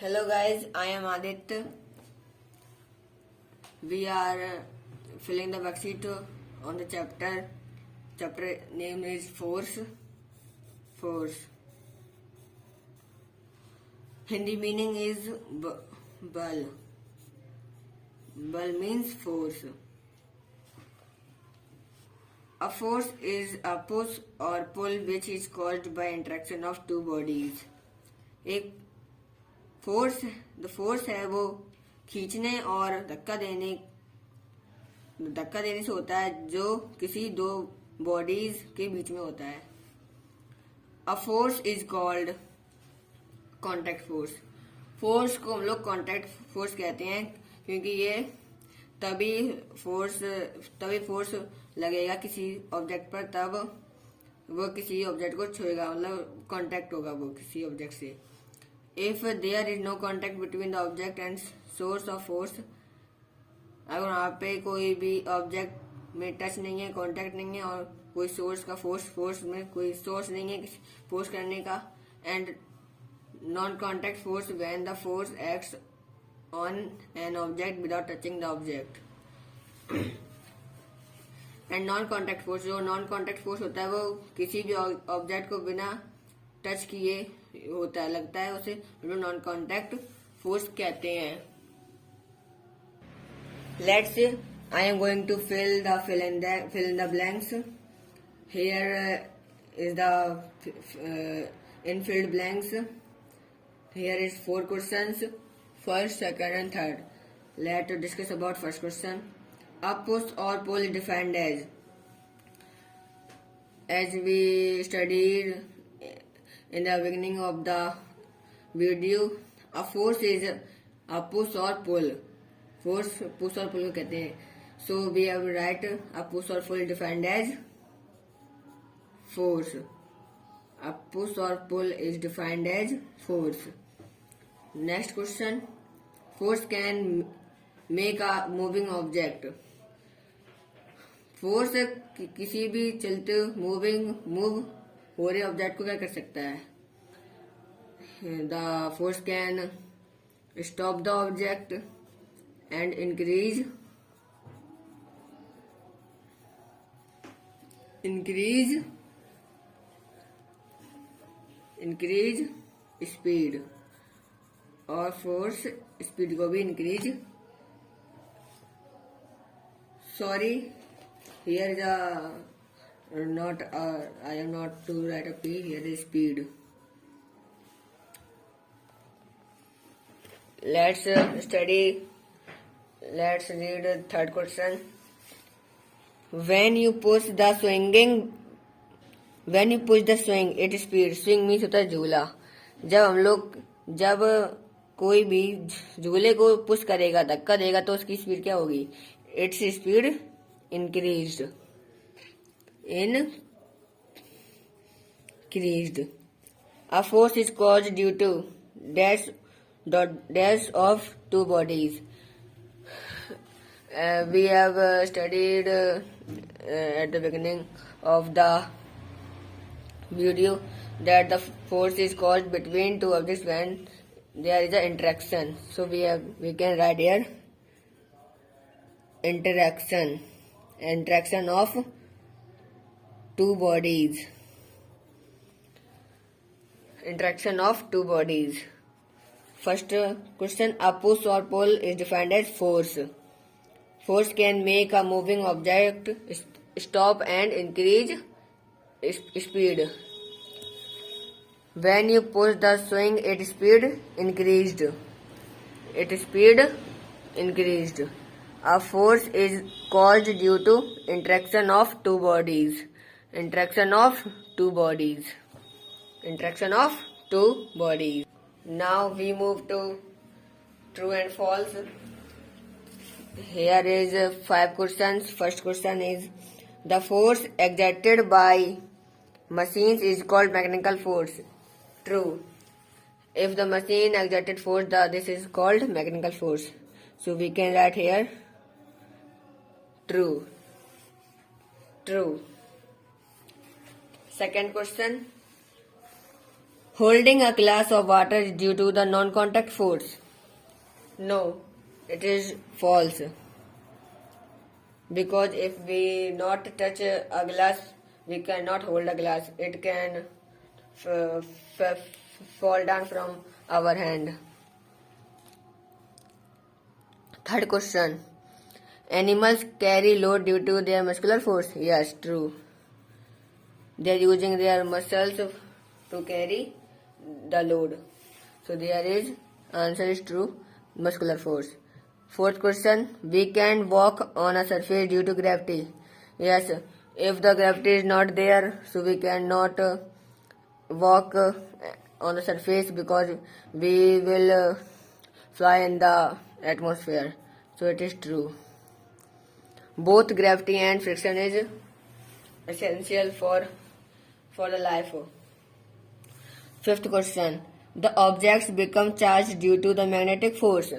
Hello guys, I am Aditya. We are filling the worksheet on the chapter. Chapter name is Force. Force. Hindi meaning is bal. Bal means force. A force is a push or pull which is caused by interaction of two bodies. एक force है वो खींचने और धक्का देने से होता है जो किसी दो बॉडीज के बीच में होता है. A force is called contact force. Force को हम लोग कॉन्टैक्ट फोर्स कहते हैं क्योंकि ये तभी फोर्स लगेगा किसी ऑब्जेक्ट पर तब वो किसी ऑब्जेक्ट को छुएगा, मतलब कांटेक्ट होगा वो किसी ऑब्जेक्ट से. If there is no contact between the object and source of force, अगर वहां पे कोई भी ऑब्जेक्ट में टच नहीं है, कांटेक्ट नहीं है और कोई सोर्स का फोर्स में कोई सोर्स नहीं है फोर्स करने का, and non contact force when the force acts on an object without touching the object. And non contact force, जो नॉन कॉन्टेक्ट फोर्स होता है वो किसी भी ऑब्जेक्ट को बिना टच किए होता है, लगता है, उसे नॉन कॉन्टेक्ट फोर्स कहते हैं. Let's I am going to fill in the blanks. Here is the infilled blanks. Here is 4 questions, first, second and third. Let's discuss about first question. A push or pull is defined as we studied in the beginning of the video. A force is a push or pull. Force push or pull को कहते हैं. So we have write a push or pull defined as force. A push or pull is defined as force. Next question. Force can make a moving object. Force किसी भी चलते move हो रहे object को क्या कर सकता है? The force can stop the object and increase speed, और फोर्स स्पीड को भी increase. Sorry, here is not I am not to write a P. Here is speed. Let's study. Let's read the third question. When you push the swing, it speed. Swing means होता है झूला. जब कोई भी झूले को push करेगा, धक्का देगा, तो उसकी स्पीड क्या होगी? Its speed increased. A force is caused due to dash of two bodies. We have studied at the beginning of the video that the force is caused between two objects when there is an interaction. So we can write here interaction of two bodies. First question. A push or pull is defined as force. Force can make a moving object stop and increase speed. When you push the swing, its speed increased. A force is caused due to interaction of two bodies. Now we move to true and false. Here is 5 questions. First question is, the force exerted by machines is called mechanical force. True. If the machine exerted force, this is called mechanical force. So we can write here true. Second question. Holding a glass of water is due to the non-contact force. No, it is false. Because if we not touch a glass, we cannot hold a glass. It can fall down from our hand. Third question. Animals carry load due to their muscular force. Yes, true. They are using their muscles to carry the load. So there is answer is true. Muscular force. Fourth question. We can walk on a surface due to gravity. Yes, if the gravity is not there, so we cannot walk on the surface because we will fly in the atmosphere. So it is true. Both gravity and friction is essential for the life. Fifth question. The objects become charged due to the magnetic force.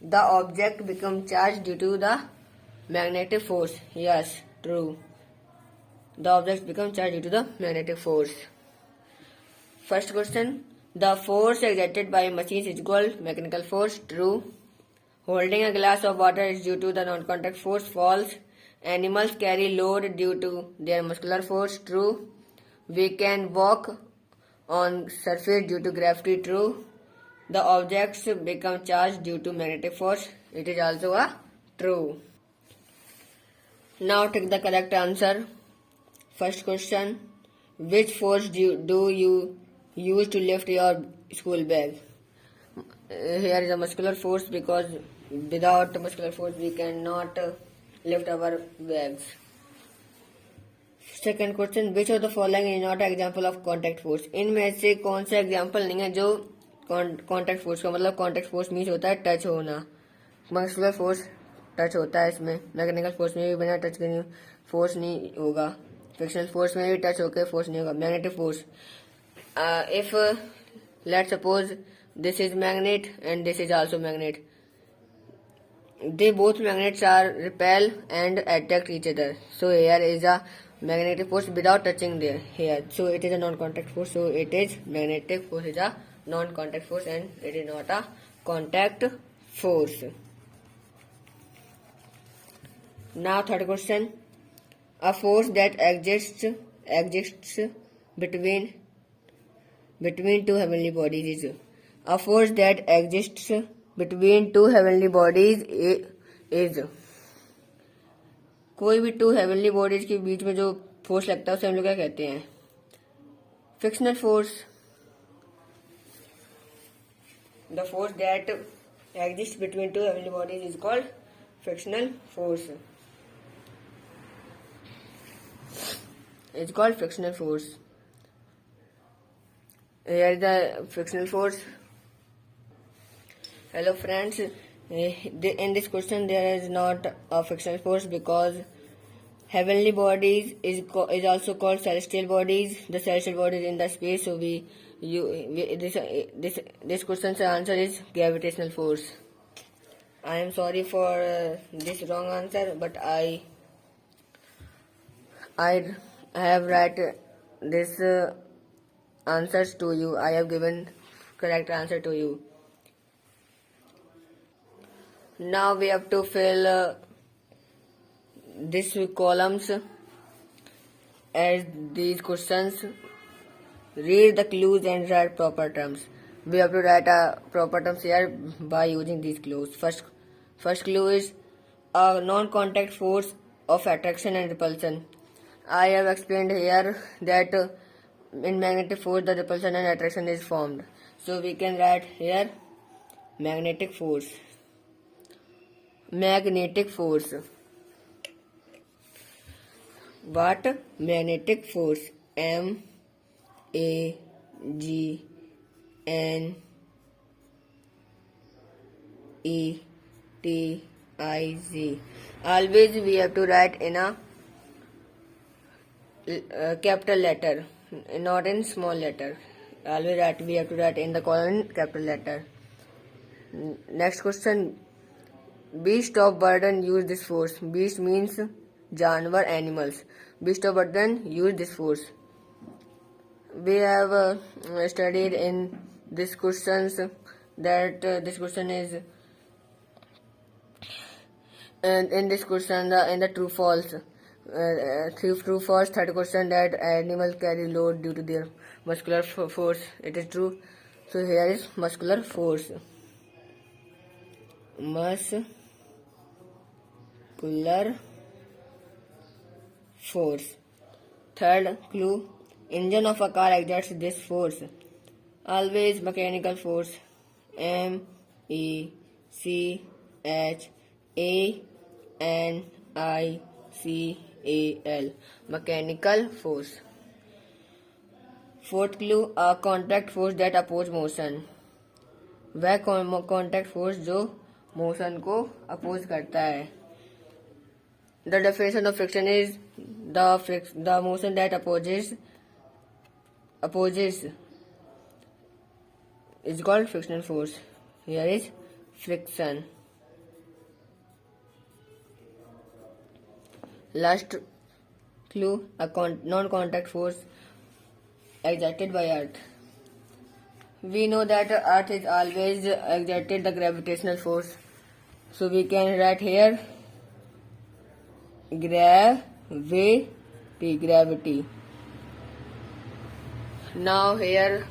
The object become charged due to the magnetic force. Yes, true. The objects become charged due to the magnetic force. First question. The force exerted by machines is called mechanical force. True. Holding a glass of water is due to the non-contact force. False. Animals carry load due to their muscular force. True. We can walk on surface due to gravity. True. The objects become charged due to magnetic force. It is also a true. Now take the correct answer. First question. Which force do you use to lift your school bag? Here is a muscular force because without muscular force we cannot lift our bags. Second question. Which of the following is not an example of contact force? इनमें से कौन सा example नहीं है जो contact force का मतलब contact force means होता है टच होना. मस्कुलर फोर्स टच होता है इसमें. मैकेनिकल फोर्स में भी बिना टच के फोर्स नहीं होगा. फ्रिक्शनल फोर्स में भी टच होकर फोर्स नहीं होगा. Magnetic force. If let suppose this is magnet and this is also magnet. They both magnets are repel and attract each other. So here is a magnetic force without touching there here. So it is a non-contact force. So it is magnetic force is a non-contact force and it is not a contact force. Now third question. A force that exists between two heavenly bodies is. A force that exists between two heavenly bodies is. कोई भी to heavenly bodies के बीच में जो force लगता है उसे हम लोग क्या कहते हैं? Frictional force. The force that exist between two heavenly bodies is called frictional force. Is called frictional force. Here is the frictional force. Hello friends, in this question there is not a frictional force because heavenly bodies is also called celestial bodies. The celestial bodies in the space, so this question's answer is gravitational force. I am sorry for this wrong answer, but I have write this answers to you. I have given correct answer to you. Now we have to fill these columns as these questions. Read the clues and write proper terms. We have to write proper terms here by using these clues. First clue is a non-contact force of attraction and repulsion. I have explained here that in magnetic force the repulsion and attraction is formed. So we can write here magnetic force. Magnetic force. What? Magnetic force. MAGNETIC. Always we have to write in a capital letter, not in small letter. Always we have to write in the column capital letter. Next question. Beast of burden use this force. Beast means जानवर, animals. Beast of burden use this force. we have studied in this questions that this question is, and in this question in the true false, true false. Third question, that animals carry load due to their muscular force. It is true. So here is muscular force. Muscular force. Third clue, engine of a car exerts this force. Always mechanical force. MECHANICAL. Mechanical force. Fourth clue, a contact force that oppose motion. वह contact force जो motion को oppose करता है. The definition of friction is the motion that opposes is called frictional force. Here is friction. Last clue, a non-contact force exerted by Earth. We know that Earth is always exerted the gravitational force. So we can write here gravity. Now here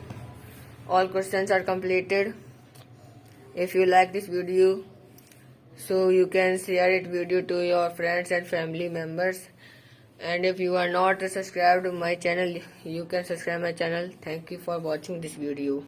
all questions are completed. If you like this video, so you can share it video to your friends and family members. And if you are not subscribed to my channel, you can subscribe my channel. Thank you for watching this video.